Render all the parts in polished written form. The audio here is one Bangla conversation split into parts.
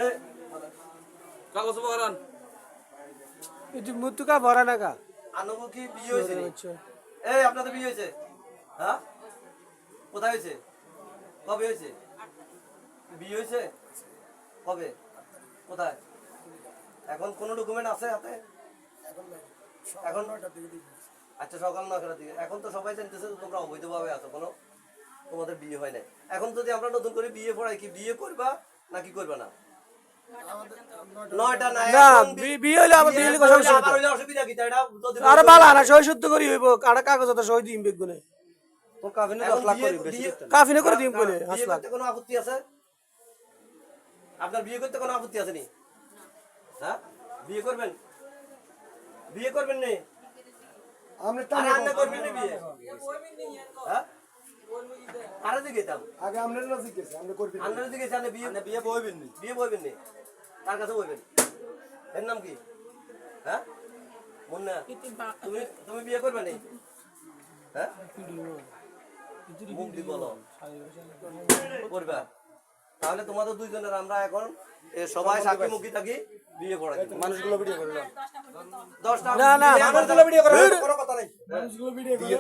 এই কাগজ বরান এটি মুতুকা ভরা নাকা আনবো কি বিয়ে হয়েছে এই আপনাদের বিয়ে হয়েছে হ্যাঁ কোথায় হয়েছে কবে হয়েছে বিয়ে হয়েছে কবে কোথায় এখন কোন ডকুমেন্ট আছে হাতে এখন আচ্ছা সকাল 9টার দিকে এখন তো সবাই জানতেছে তোমরা অবৈধভাবে আছো কোনো তোমাদের বিয়ে হয় না এখন যদি আমরা নতুন করে বিয়ে পড়াই কি বিয়ে করবা নাকি করবা না 9টা না বিয়ে হইলে আবার বিয়ে হইলে আবার হইলে অসুবিধা কি এটা যদি আরে বালা না সই শুদ্ধ করি হইব কাটা কাগজ তো সই দিম বেগুনে তো কাফিনে 10 লাখ করে বেশি কাফিনে করে দিম বলে বিয়ে করতে কোনো আপত্তি আছে আপনার বিয়ে করতে কোনো আপত্তি আছে নি হ্যাঁ বিয়ে করবেন নি আমরা আরে করবেন নি বিয়ে হ্যাঁ আরে দিকে দাম আগে আমরা লজিক আছে আমরা করবি আপনার দিকে জানে বিয়ে বইবেন নি কার কাছে বইবেন এর নাম কি হ্যাঁ মুন্না তুমি বিয়ে করবে নি হ্যাঁ মুখ দি বলো করবে তাহলে তোমাদের দুইজনের আমরা এখন সবাই সাক্ষী মুখী থাকি বিয়ে পড়াই মানুষগুলো ভিডিও করে না 10টা না না মানুষগুলো ভিডিও করে কোনো কথা নাই মানুষগুলো ভিডিও করে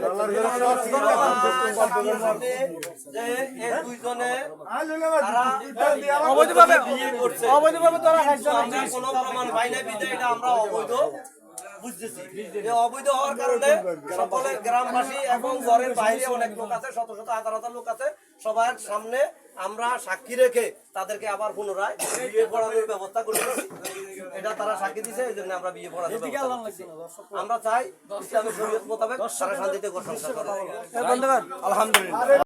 যে এই দুইজনে অবৈধভাবে বিয়ে করছে অবৈধভাবে তোরা খাইছ আমরা কোনো প্রমাণ পাই না বিধায় এটা আমরা অবৈধ বুঝতেছি যে অবৈধ হওয়ার কারণে সকলে গ্রামবাসী এবং ঘরের বাইরে অনেক লোক আছে শত শত হাজার হাজার লোক আছে সবার সামনে আমরা সাক্ষী রেখে তাদেরকে আবার পুনরায় বিয়ে পড়ানোর ব্যবস্থা করছি এটা তারা সাক্ষী দিছে এই জন্য আমরা বিয়ে পড়ানোর ব্যবস্থা করছি। আমরা চাই ইসলামের শরীয়ত মোতাবেক তারা শান্তিতে সংসার করে বন্ধুগণ আলহামদুলিল্লাহ